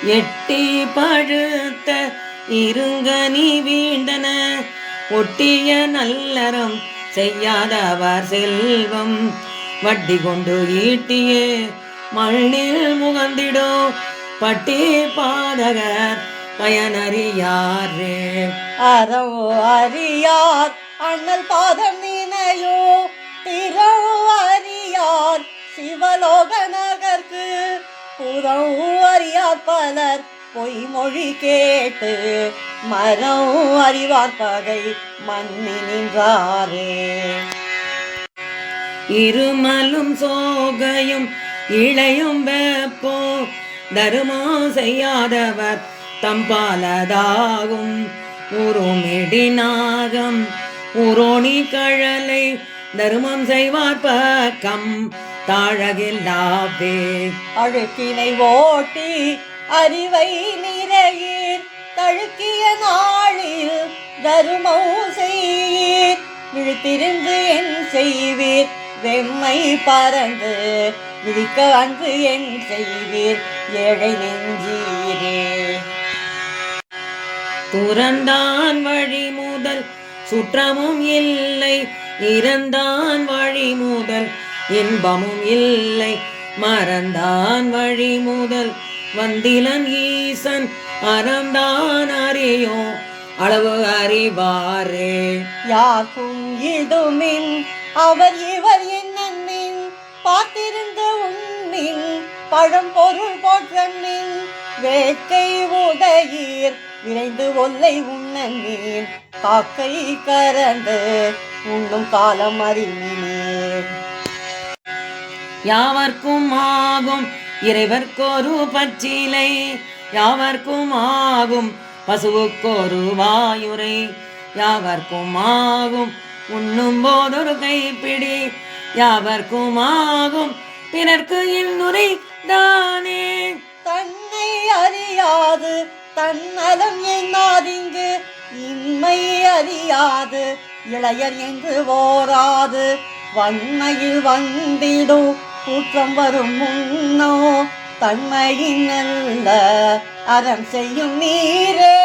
எட்டி பழுத்த இருங்கனி வீண்டன ஒட்டிய நல்லறம் செய்யாதவர் செல்வம் வட்டி கொண்டு ஈட்டியே மண்ணில் முகந்திடோ பட்டி பாதகர் பயனறியாரே. அறம் அறியார் அண்ணல் பாதம் நினையோ திறம் அறியார் சிவலோக நகர்க்கு புறம் அறியார் பலர் பொய்மொழி கேட்டு மரம் அறிவார் பகை மன்னி நின்றாரே. இருமலும் சோகையும் இளையும் வெப்போ தருமம் செய்யாதவர் தம்பாலதாகும் உருமிடினாகம் உரோணி கழலை தருமம் செய்வார் பக்கம் தாழகில்லாவே. அழுக்கினை ஓட்டி அறிவை நிறையீர் தழுக்கிய நாளில் தருமம் செய்யீர் விழித்திருந்து என் செய்வீர் வெம்மை பறந்து விழிக்க அன்று என் செய்வீர் ஏழை நெஞ்சீரே. துறந்தான் வழி முதல் சுற்றமும் இல்லை இறந்தான் வழி முதல் இன்பமும் இல்லை மறந்தான் வழி முதல் வந்திலன் ஈசன் அறந்தான் அறியோ அளவு அறிவாரே. யாக்கும் இடுமின் அவர் இவர் என்னின் பார்த்திருந்து உண்மின் பழம்பொருள் போற்றமின் வேட்கை உடையீர் விரைந்து ஒல்லை உண்ணீர் காக்கை கரண்டு உண்ணும் காலம் அறிவினீர். யாவர்க்கும் ஆகும் இறைவர்க்கொரு பச்சிலை யாவர்க்கும் ஆகும் பசுவுக்கொரு வாயுரை யாவர்க்கும் ஆகும் உண்ணும் போதொரு கைப்பிடி யாவர்க்கும் ஆகும் பிறர்க்கு இன்னுரை தானே. தன்னை அறியாது தன்னலம் எண்ணாதிங்கு இன்மை அறியாது இளையர் என்று ஓராது வன்மையில் வந்திடும் குற்றம் வரும் முன்னோ தன்மையின் நல்ல அறம் செய்யும் நீரே.